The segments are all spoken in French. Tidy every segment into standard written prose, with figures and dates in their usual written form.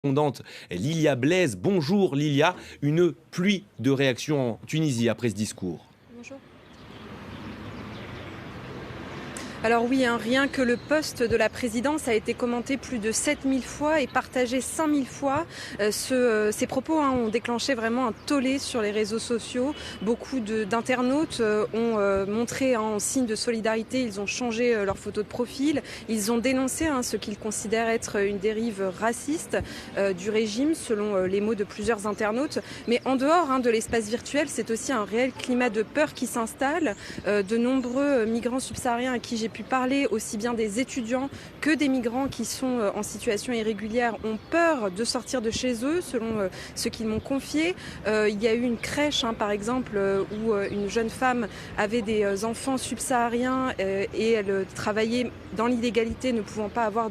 correspondante Lilia Blaise. Bonjour Lilia, une pluie de réactions en Tunisie après ce discours. Bonjour. Alors oui, rien que le poste de la présidence a été commenté plus de 7000 fois et partagé 5000 fois. Ces propos ont déclenché vraiment un tollé sur les réseaux sociaux. Beaucoup d'internautes ont montré en signe de solidarité, ils ont changé leur photo de profil. Ils ont dénoncé ce qu'ils considèrent être une dérive raciste du régime, selon les mots de plusieurs internautes. Mais en dehors de l'espace virtuel, c'est aussi un réel climat de peur qui s'installe. De nombreux migrants subsahariens à qui j'ai pu parler, aussi bien des étudiants que des migrants qui sont en situation irrégulière, ont peur de sortir de chez eux, selon ce qu'ils m'ont confié. Il y a eu une crèche, par exemple, où une jeune femme avait des enfants subsahariens et elle travaillait dans l'illégalité, ne pouvant pas avoir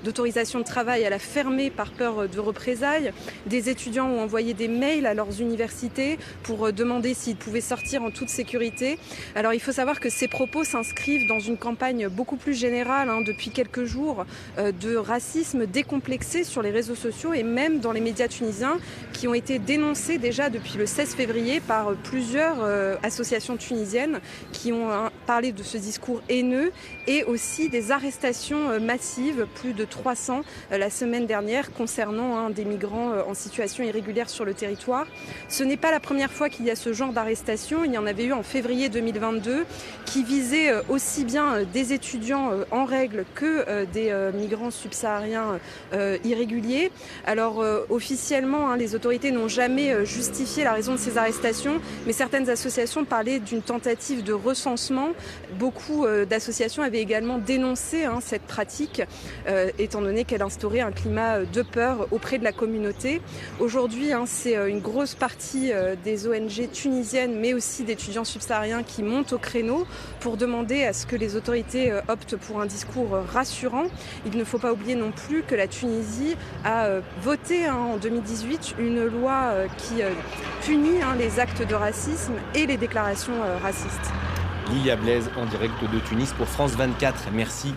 d'autorisation de travail. Elle a fermé par peur de représailles. Des étudiants ont envoyé des mails à leurs universités pour demander s'ils pouvaient sortir en toute sécurité. Alors il faut savoir que ces propos s'inscrivent dans une campagne beaucoup plus générale depuis quelques jours de racisme décomplexé sur les réseaux sociaux et même dans les médias tunisiens, qui ont été dénoncés déjà depuis le 16 février par plusieurs associations tunisiennes qui ont parlé de ce discours haineux, et aussi des arrestations massives, plus de 300 la semaine dernière, concernant des migrants en situation irrégulière sur le territoire. Ce n'est pas la première fois qu'il y a ce genre d'arrestation. Il y en avait eu en février 2022 qui visaient aussi bien des étudiants en règle que des migrants subsahariens irréguliers. Alors officiellement, les autorités n'ont jamais justifié la raison de ces arrestations, mais certaines associations parlaient d'une tentative de recensement. Beaucoup d'associations avaient également dénoncé cette pratique, étant donné qu'elle instaurait un climat de peur auprès de la communauté. Aujourd'hui, c'est une grosse partie des ONG tunisiennes, mais aussi d'étudiants subsahariens qui montent au créneau pour demander à ce que les autorités optent pour un discours rassurant. Il ne faut pas oublier non plus que la Tunisie a voté en 2018 une loi qui punit les actes de racisme et les déclarations racistes. Lilia Blaise en direct de Tunis pour France 24. Merci.